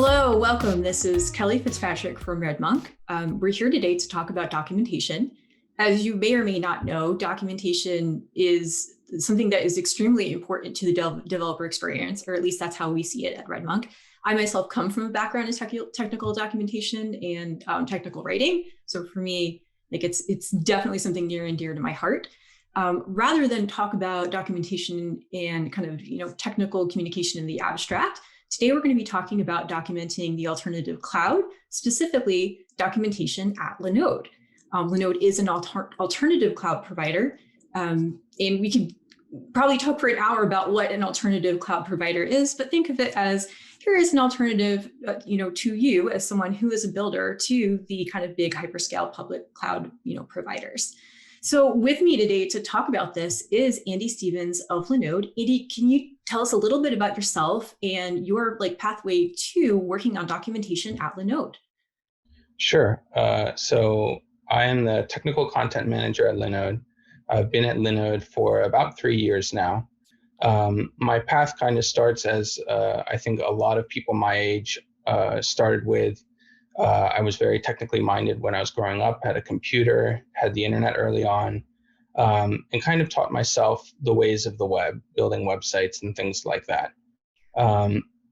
Hello, welcome. This is Kelly Fitzpatrick from RedMonk. We're here today to talk about documentation. As you may or may not know, documentation is something that is extremely important to the developer experience, or at least that's how we see it at RedMonk. I myself come from a background in technical documentation and technical writing. So for me, it's definitely something near and dear to my heart. Rather than talk about documentation and kind of technical communication in the abstract, today we're going to be talking about documenting the alternative cloud, specifically documentation at Linode. Linode is an alternative cloud provider, and we could probably talk for an hour about what an alternative cloud provider is, but think of it as here is an alternative, to you as someone who is a builder to the kind of big hyperscale public cloud, providers. So with me today to talk about this is Andy Stevens of Linode. Andy, can you tell us a little bit about yourself and your pathway to working on documentation at Linode? Sure. So I am the technical content manager at Linode. I've been at Linode for about 3 years now. My path kind of starts as I think a lot of people my age started with. I was very technically minded when I was growing up, had a computer, had the internet early on, and kind of taught myself the ways of the web, building websites and things like that.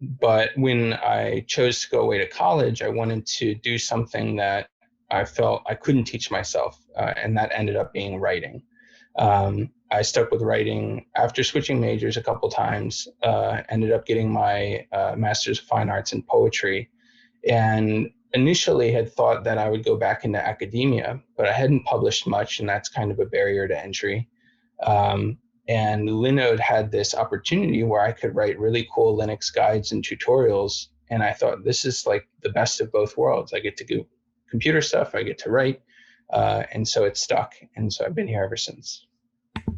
But when I chose to go away to college, I wanted to do something that I felt I couldn't teach myself, and that ended up being writing. I stuck with writing after switching majors a couple times, ended up getting my Master's of Fine Arts in Poetry, and initially had thought that I would go back into academia, but I hadn't published much, and that's kind of a barrier to entry. And Linode had this opportunity where I could write really cool Linux guides and tutorials, and I thought, this is like the best of both worlds. I get to do computer stuff, I get to write, and so it stuck, and so I've been here ever since.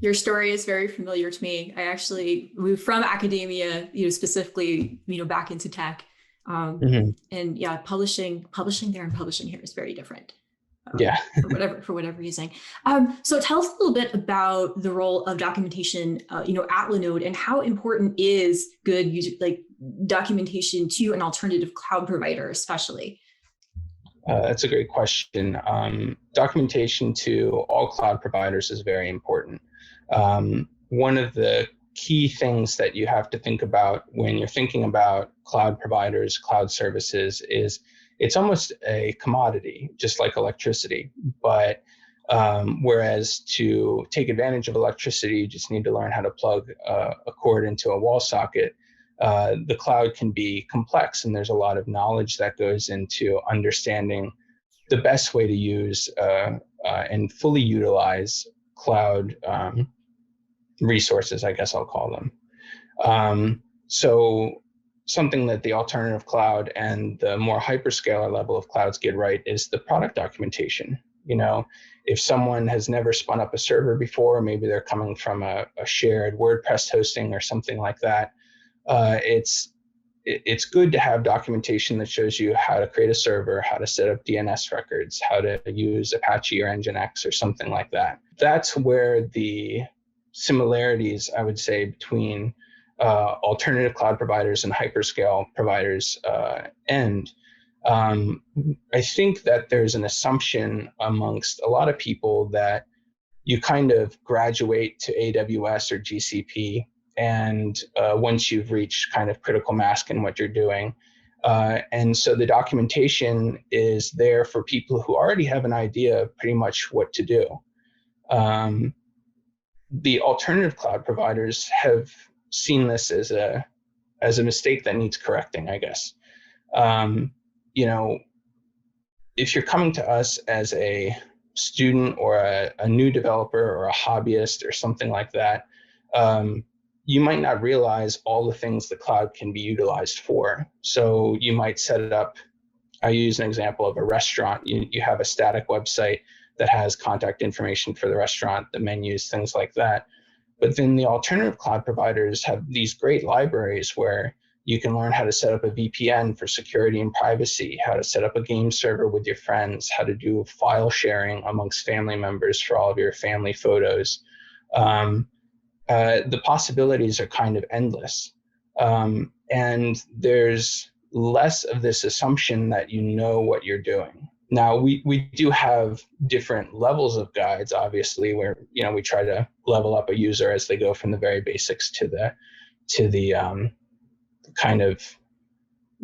Your story is very familiar to me. I actually moved from academia, specifically, back into tech. And yeah, publishing there and publishing here is very different. For whatever reason. So tell us a little bit about the role of documentation, at Linode, and how important is good user documentation to an alternative cloud provider, especially. That's a great question. Documentation to all cloud providers is very important. One of the key things that you have to think about when you're thinking about cloud providers, cloud services, is it's almost a commodity, just like electricity. But whereas to take advantage of electricity, you just need to learn how to plug a cord into a wall socket. The cloud can be complex, and there's a lot of knowledge that goes into understanding the best way to use and fully utilize cloud resources, I guess I'll call them. So something that the alternative cloud and the more hyperscaler level of clouds get right is the product documentation. If someone has never spun up a server before, maybe they're coming from a shared WordPress hosting or something like that, it's good to have documentation that shows you how to create a server, how to set up DNS records, how to use Apache or Nginx or something like that. That's where the similarities, I would say, between alternative cloud providers and hyperscale providers end. I think that there's an assumption amongst a lot of people that you kind of graduate to AWS or GCP, and once you've reached kind of critical mass in what you're doing. And so the documentation is there for people who already have an idea of pretty much what to do. The alternative cloud providers have seen this as a mistake that needs correcting, I guess. If you're coming to us as a student or a new developer or a hobbyist or something like that, you might not realize all the things the cloud can be utilized for. So you might set it up. I use an example of a restaurant. You have a static website that has contact information for the restaurant, the menus, things like that. But then the alternative cloud providers have these great libraries where you can learn how to set up a VPN for security and privacy, how to set up a game server with your friends, how to do file sharing amongst family members for all of your family photos. The possibilities are kind of endless. And there's less of this assumption that you know what you're doing. Now, we do have different levels of guides, obviously, where we try to level up a user as they go from the very basics to the kind of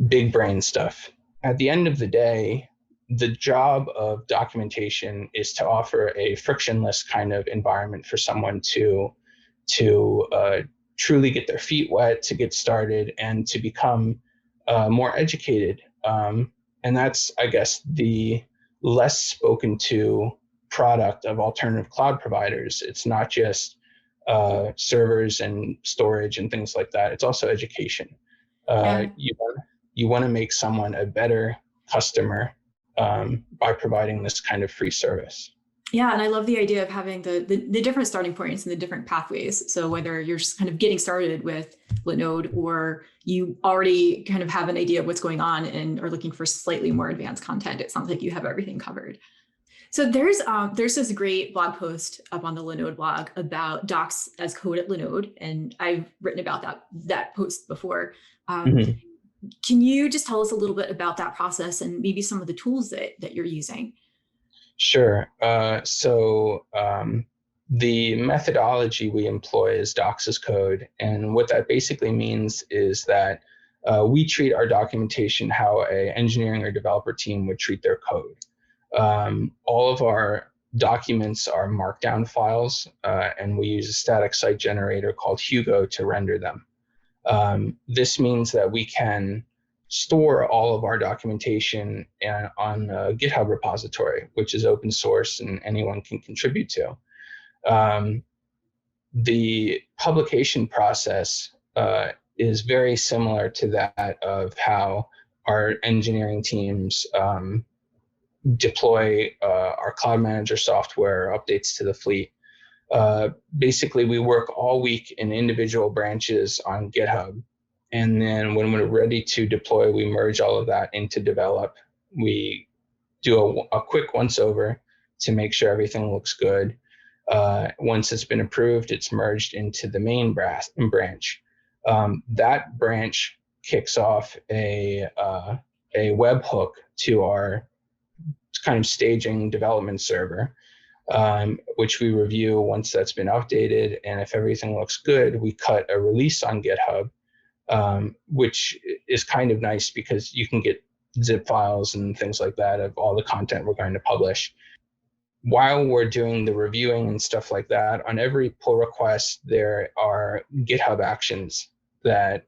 big brain stuff. At the end of the day, the job of documentation is to offer a frictionless kind of environment for someone to truly get their feet wet, to get started, and to become more educated. And that's, I guess, the less spoken to product of alternative cloud providers. It's not just servers and storage and things like that. It's also education. Yeah. You want to make someone a better customer by providing this kind of free service. Yeah, and I love the idea of having the different starting points and the different pathways. So whether you're just kind of getting started with Linode, or you already kind of have an idea of what's going on and are looking for slightly more advanced content, it sounds like you have everything covered. So there's this great blog post up on the Linode blog about docs as code at Linode, and I've written about that post before. Can you just tell us a little bit about that process and maybe some of the tools that you're using? Sure. So the methodology we employ is docs as code. And what that basically means is that we treat our documentation how an engineering or developer team would treat their code. All of our documents are markdown files, and we use a static site generator called Hugo to render them. This means that we can store all of our documentation on a GitHub repository, which is open source and anyone can contribute to. The publication process is very similar to that of how our engineering teams deploy our cloud manager software updates to the fleet. Basically, we work all week in individual branches on GitHub. And then when we're ready to deploy, we merge all of that into develop. We do a quick once over to make sure everything looks good. Once it's been approved, it's merged into the main branch. That branch kicks off a webhook to our kind of staging development server, which we review once that's been updated. And if everything looks good, we cut a release on GitHub, which is kind of nice because you can get zip files and things like that of all the content we're going to publish. While we're doing the reviewing and stuff like that, on every pull request, there are GitHub actions that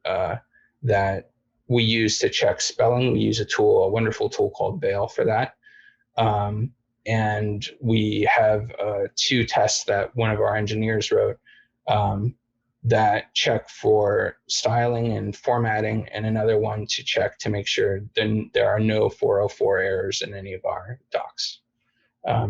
we use to check spelling. We use a wonderful tool called Veil for that. And we have 2 tests that one of our engineers wrote that check for styling and formatting, and another one to check to make sure then there are no 404 errors in any of our docs.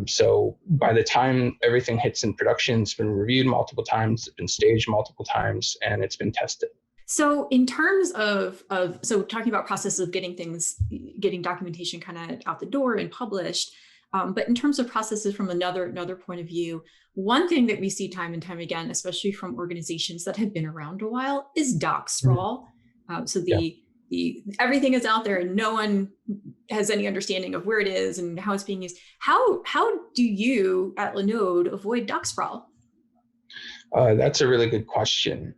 So by the time everything hits in production, it's been reviewed multiple times, it's been staged multiple times, and it's been tested. So in terms of so talking about processes of getting documentation kind of out the door and published, but in terms of processes from another point of view, one thing that we see time and time again, especially from organizations that have been around a while, is doc sprawl. So everything is out there and no one has any understanding of where it is and how it's being used. How do you at Linode avoid doc sprawl? That's a really good question.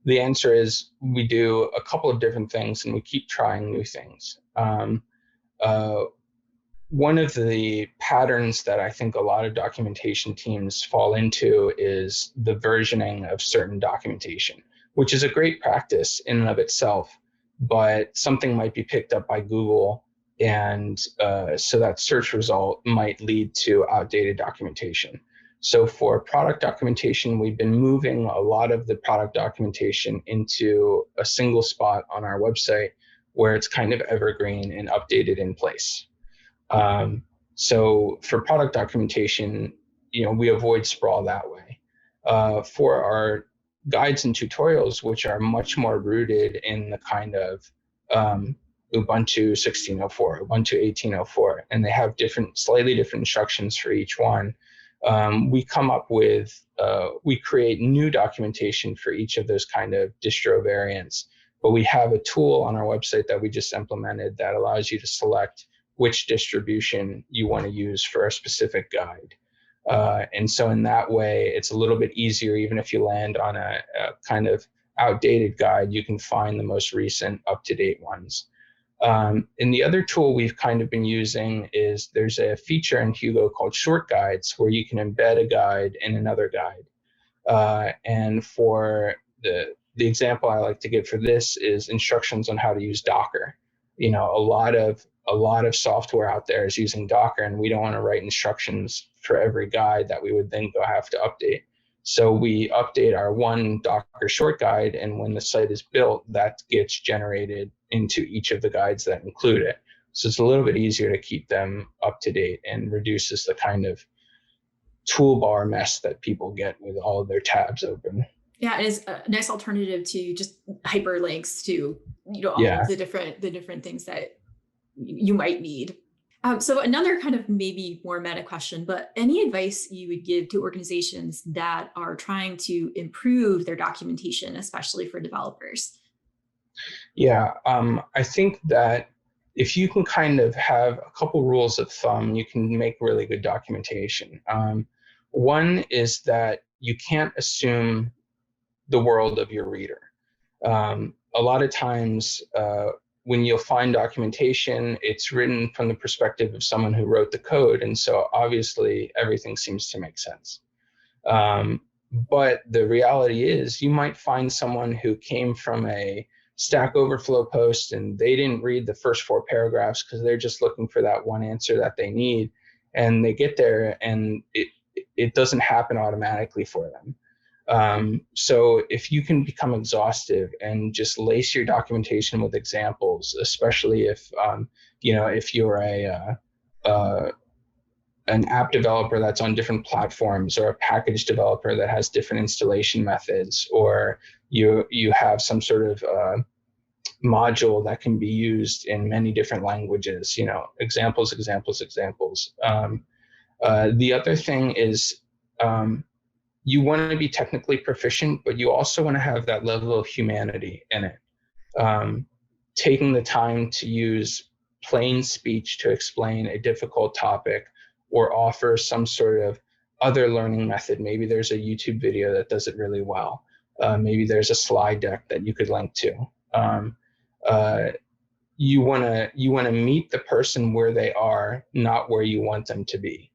The answer is we do a couple of different things and we keep trying new things. One of the patterns that I think a lot of documentation teams fall into is the versioning of certain documentation, which is a great practice in and of itself, but something might be picked up by Google, and so that search result might lead to outdated documentation. So for product documentation, we've been moving a lot of the product documentation into a single spot on our website where it's kind of evergreen and updated in place. So for product documentation, we avoid sprawl that way. For our guides and tutorials, which are much more rooted in the kind of Ubuntu 16.04, Ubuntu 18.04, and they have slightly different instructions for each one. We come up with, we create new documentation for each of those kind of distro variants but we have a tool on our website that we just implemented that allows you to select which distribution you want to use for a specific guide. And so in that way, it's a little bit easier. Even if you land on a kind of outdated guide, you can find the most recent up-to-date ones. And the other tool we've kind of been using is there's a feature in Hugo called short guides where you can embed a guide in another guide. And for the example I like to give for this is instructions on how to use Docker. You know, a lot of software out there is using Docker, and we don't want to write instructions for every guide that we would then go have to update. So we update our one Docker short guide, and when the site is built, that gets generated into each of the guides that include it. So it's a little bit easier to keep them up to date and reduces the kind of toolbar mess that people get with all of their tabs open. Yeah, it is a nice alternative to just hyperlinks to, all of the different things that you might need. So another kind of maybe more meta question, but any advice you would give to organizations that are trying to improve their documentation, especially for developers? Yeah, I think that if you can kind of have a couple rules of thumb, you can make really good documentation. One is that you can't assume the world of your reader. A lot of times when you'll find documentation, it's written from the perspective of someone who wrote the code. And so obviously everything seems to make sense. But the reality is you might find someone who came from a Stack Overflow post and they didn't read the first 4 paragraphs because they're just looking for that one answer that they need. And they get there and it doesn't happen automatically for them. So if you can become exhaustive and just lace your documentation with examples, especially if if you're an app developer that's on different platforms, or a package developer that has different installation methods, or you have some sort of module that can be used in many different languages, examples. The other thing is you want to be technically proficient, but you also want to have that level of humanity in it. Taking the time to use plain speech to explain a difficult topic or offer some sort of other learning method. Maybe there's a YouTube video that does it really well. Maybe there's a slide deck that you could link to. You want to meet the person where they are, not where you want them to be.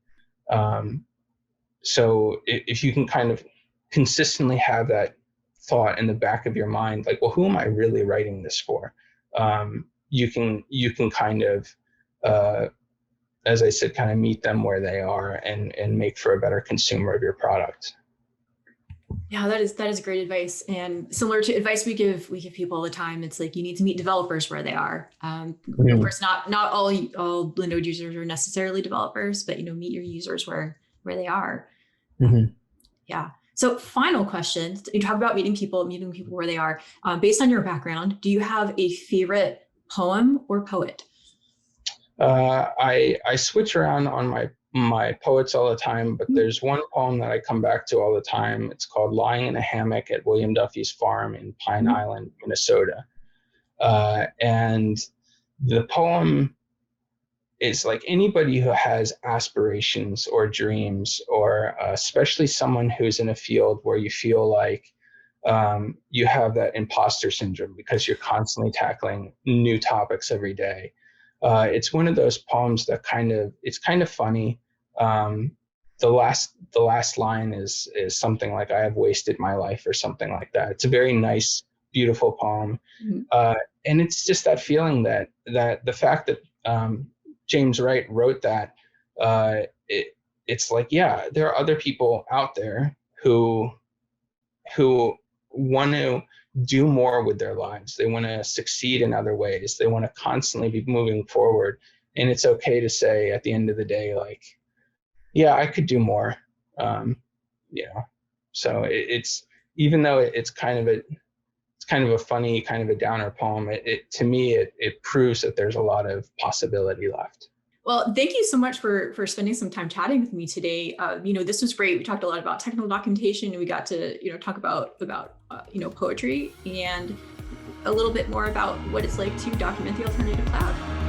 So if you can kind of consistently have that thought in the back of your mind, like, well, who am I really writing this for? You can kind of, as I said, kind of meet them where they are and make for a better consumer of your product. Yeah, that is great advice, and similar to advice we give people all the time. It's like you need to meet developers where they are. Of course, not all Linode users are necessarily developers, but meet your users where they are. Mm-hmm. Yeah. So final question, you talk about meeting people where they are. Based on your background, do you have a favorite poem or poet? I switch around on my poets all the time, but there's one poem that I come back to all the time. It's called Lying in a Hammock at William Duffy's Farm in Pine Island, Minnesota. And the poem is like anybody who has aspirations or dreams, or especially someone who's in a field where you feel like you have that imposter syndrome because you're constantly tackling new topics every day. It's one of those poems that it's kind of funny. The last line is something like, "I have wasted my life," or something like that. It's a very nice, beautiful poem. And it's just that feeling that the fact that James Wright wrote that, it's like, yeah, there are other people out there who want to do more with their lives. They want to succeed in other ways. They want to constantly be moving forward. And it's okay to say at the end of the day, like, yeah, I could do more. So it's, even though it's kind of a funny, kind of a downer poem, to me, it proves that there's a lot of possibility left. Well, thank you so much for spending some time chatting with me today. This was great. We talked a lot about technical documentation, and we got to talk about poetry, and a little bit more about what it's like to document the alternative cloud.